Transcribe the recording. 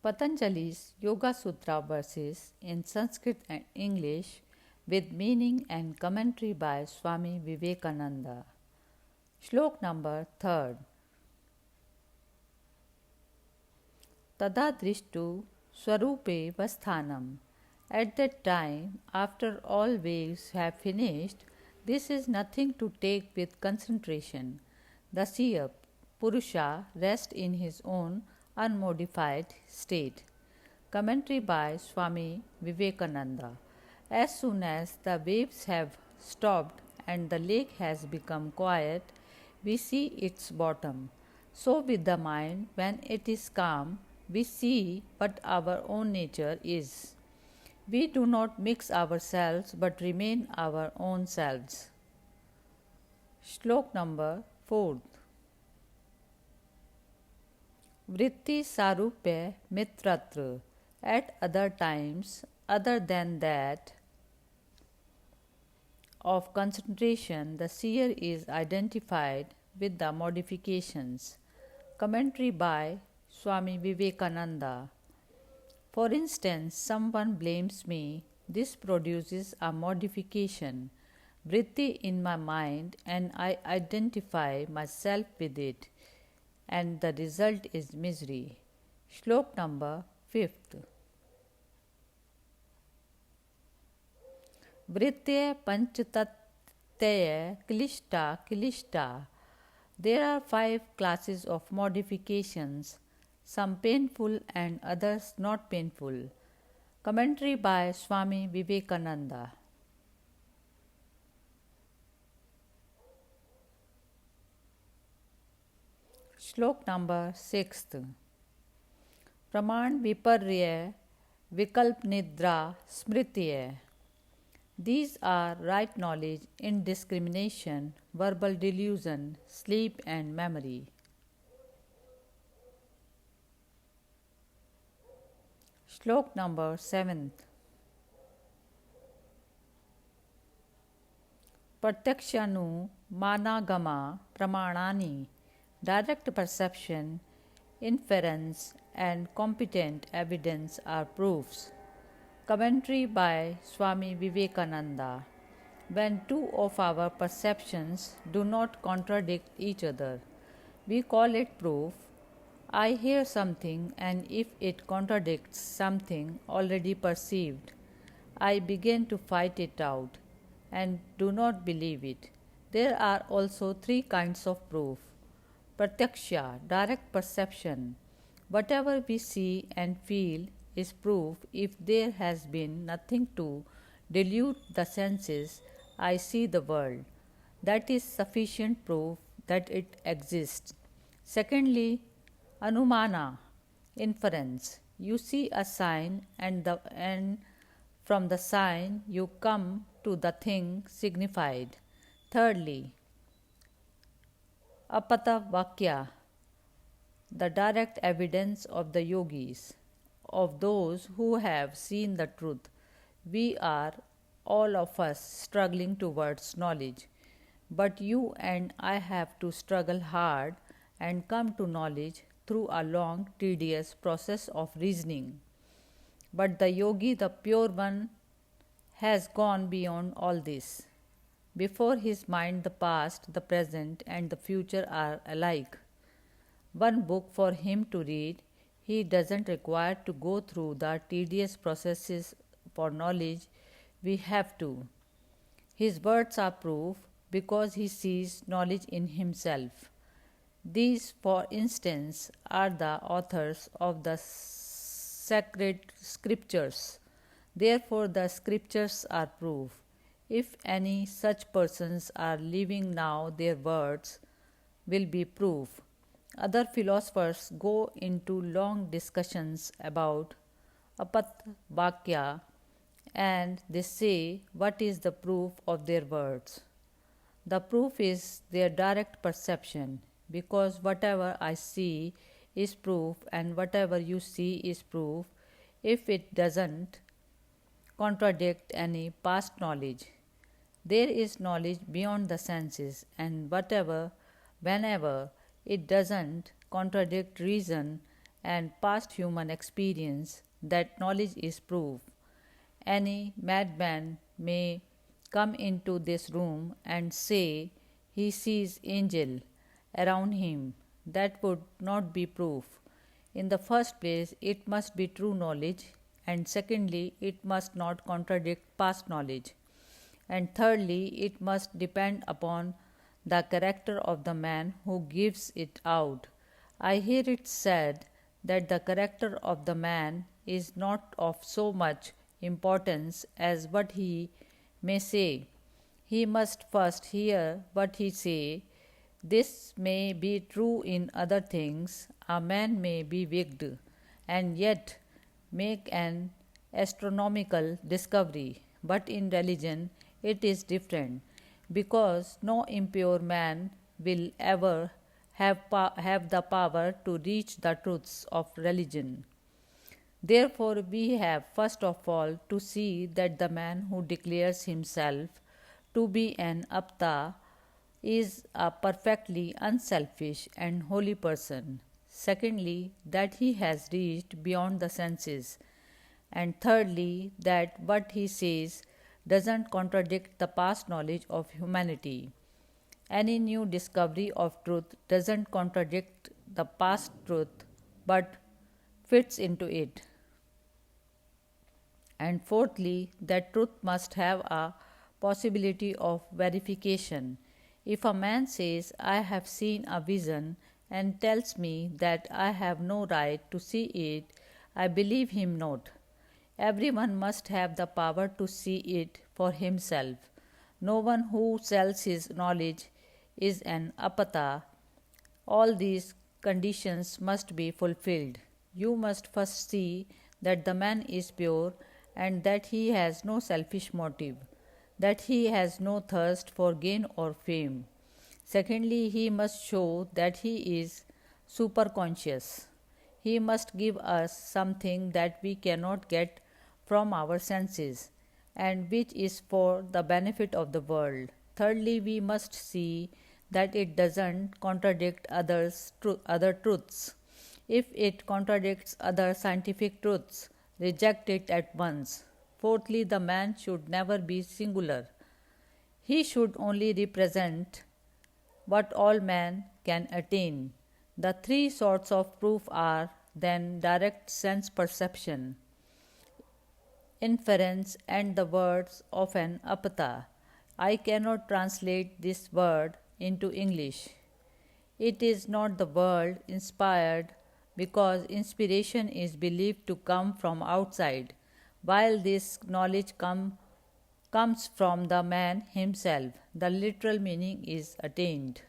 Patanjali's Yogasutra verses in Sanskrit and English with meaning and commentary by Swami Vivekananda. Shlok number 3rd. Tada drishtu swarupe vasthanam. At that time, after all waves have finished, this is nothing to take with concentration. The seer, Purusha, rests in his own unmodified state. Commentary by Swami Vivekananda. As soon as the waves have stopped and the lake has become quiet, we see its bottom. So, with the mind, when it is calm, we see what our own nature is. We do not mix ourselves but remain our own selves. Shlok number 4th. Vritti sarupya mitratra. At other times, other than that of concentration, the seer is identified with the modifications. Commentary by Swami Vivekananda. For instance, someone blames me. This produces a modification, vritti in my mind, and I identify myself with it, and the result is misery. Shlok number 5th. Vrittya panchatattaya kilishta. There are 5 classes of modifications, some painful and others not painful. Commentary by Swami Vivekananda. Shlok number 6th. Praman viparya vikalp nidra smritya. These are right knowledge, indiscrimination, verbal delusion, sleep and memory. Shlok number 7th. Pratyakshanu managama pramanani. Direct perception, inference, and competent evidence are proofs. Commentary by Swami Vivekananda. When two of our perceptions do not contradict each other, we call it proof. I hear something, and if it contradicts something already perceived, I begin to fight it out and do not believe it. There are also 3 kinds of proof. Pratyaksha, direct perception. Whatever we see and feel is proof. If there has been nothing to delude the senses, I see the world. That is sufficient proof that it exists. Secondly, Anumana, inference. You see a sign and from the sign you come to the thing signified. Thirdly, Apata Vakya, the direct evidence of the yogis, of those who have seen the truth. We are, all of us, struggling towards knowledge. But you and I have to struggle hard and come to knowledge through a long, tedious process of reasoning. But the yogi, the pure one, has gone beyond all this. Before his mind, the past, the present, and the future are alike. One book for him to read, he doesn't require to go through the tedious processes for knowledge we have to. His words are proof because he sees knowledge in himself. These, for instance, are the authors of the sacred scriptures. Therefore, the scriptures are proof. If any such persons are living now, their words will be proof. Other philosophers go into long discussions about apat vakya, and they say what is the proof of their words. The proof is their direct perception, because whatever I see is proof and whatever you see is proof if it doesn't contradict any past knowledge. There is knowledge beyond the senses, and whenever it doesn't contradict reason and past human experience that knowledge is proof. Any madman may come into this room and say he sees angel around him. That would not be proof. In the first place, it must be true knowledge, and secondly, it must not contradict past knowledge, and thirdly, it must depend upon the character of the man who gives it out. I hear it said that the character of the man is not of so much importance as what he may say. He must first hear what he say. This may be true in other things. A man may be wicked and yet make an astronomical discovery, but in religion it is different, because no impure man will ever have the power to reach the truths of religion. Therefore, we have first of all to see that the man who declares himself to be an apta is a perfectly unselfish and holy person. Secondly, that he has reached beyond the senses. And thirdly, that what he says doesn't contradict the past knowledge of humanity. Any new discovery of truth doesn't contradict the past truth but fits into it. And fourthly, that truth must have a possibility of verification. If a man says, I have seen a vision, and tells me that I have no right to see it, I believe him not. Everyone must have the power to see it for himself. No one who sells his knowledge is an apata. All these conditions must be fulfilled. You must first see that the man is pure and that he has no selfish motive, that he has no thirst for gain or fame. Secondly, he must show that he is superconscious. He must give us something that we cannot get from our senses and which is for the benefit of the world. Thirdly, we must see that it doesn't contradict other truths. If it contradicts other scientific truths, reject it at once. Fourthly, the man should never be singular. He should only represent what all man can attain. The three sorts of proof are then direct sense perception, inference, and the words of an apata. I cannot translate this word into English. It is not the word inspired because inspiration is believed to come from outside, while this knowledge comes from the man himself. The literal meaning is attained.